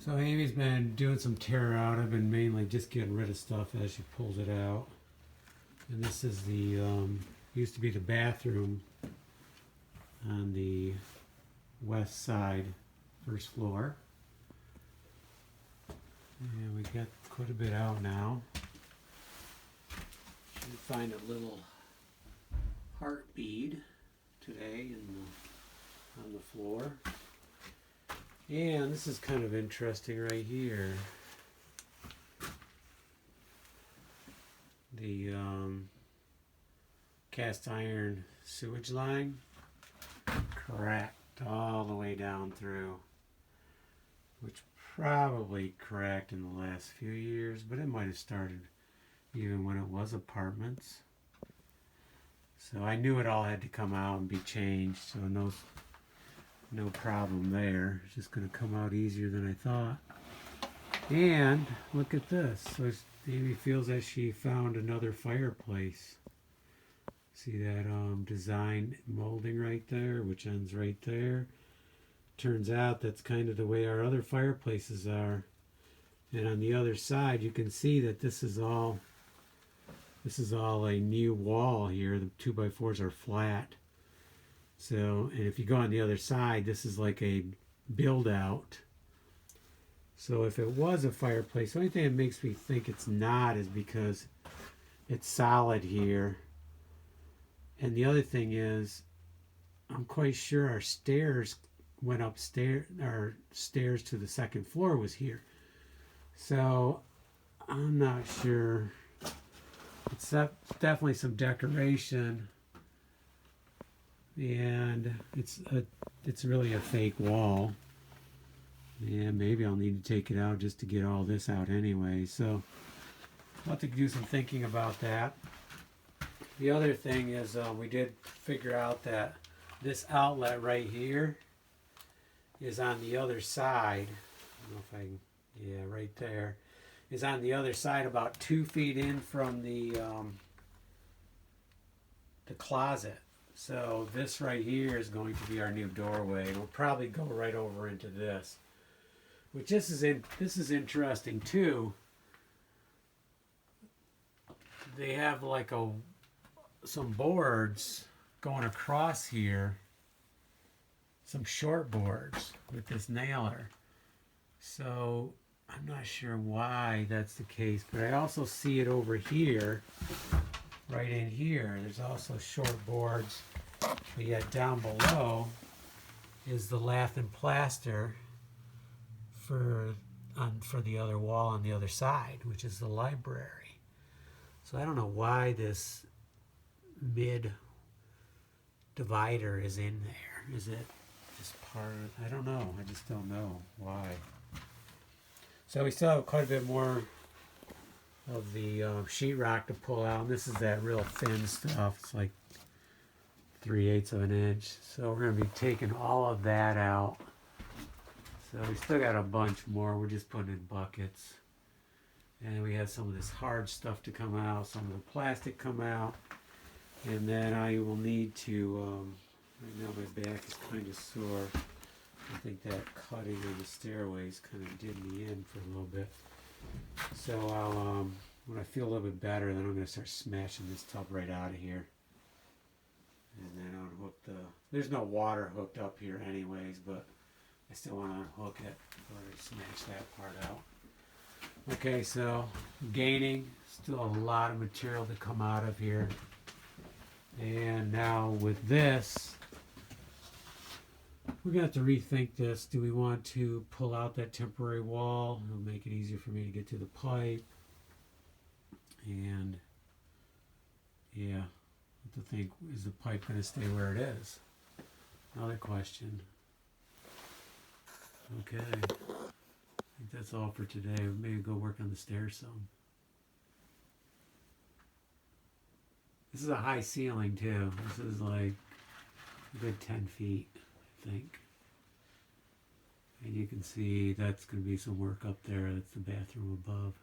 So Amy's been doing some tear out. I've been mainly just getting rid of stuff as she pulls it out. And this is the, used to be the bathroom on the west side, first floor. And we got quite a bit out now. Should find a little heart bead today on the floor. And this is kind of interesting right here. The cast iron sewage line cracked all the way down through, which probably cracked in the last few years, but it might have started even when it was apartments. So I knew it all had to come out and be changed, so no problem there. It's just going to come out easier than I thought. And look at this. So Amy feels that she found another fireplace. See that design molding right there, which ends right there. Turns out that's kind of the way our other fireplaces are. And on the other side, you can see that this is all a new wall here. The 2x4s are flat. So, and if you go on the other side, this is like a build out. So if it was a fireplace, the only thing that makes me think it's not is because it's solid here. And the other thing is, I'm quite sure our stairs went upstairs, our stairs to the second floor was here. So I'm not sure. It's definitely some decoration. And it's really a fake wall. And maybe I'll need to take it out just to get all this out anyway. So I'll have to do some thinking about that. The other thing is we did figure out that this outlet right here is on the other side. I don't know if I can, yeah, right there. Is on the other side about 2 feet in from the closet. So this right here is going to be our new doorway. We'll probably go right over into this. Which this is interesting too. They have like some boards going across here. Some short boards with this nailer. So I'm not sure why that's the case, but I also see it over here. Right in here, there's also short boards, but yet down below is the lath and plaster for the other wall on the other side, which is the library. So I don't know why this mid divider is in there. Is it just part of, I don't know. I just don't know why. So we still have quite a bit more of the sheetrock to pull out. And this is that real thin stuff. It's like 3/8 of an inch. So we're going to be taking all of that out. So we still got a bunch more. We're just putting in buckets. And we have some of this hard stuff to come out, some of the plastic come out. And then I will need to, right now my back is kind of sore. I think that cutting on the stairways kind of did me in for a little bit. So I'll, when I feel a little bit better, then I'm going to start smashing this tub right out of here. And then unhook there's no water hooked up here anyways, but I still want to unhook it before I smash that part out. Okay, so gaining, still a lot of material to come out of here. And now with this, we're going to have to rethink this. Do we want to pull out that temporary wall? It'll make it easier for me to get to the pipe. And yeah, I have to think, is the pipe going to stay where it is? Another question. Okay, I think that's all for today. Maybe go work on the stairs some. This is a high ceiling too. This is like a good 10 feet, I think. And you can see that's going to be some work up there. That's the bathroom above.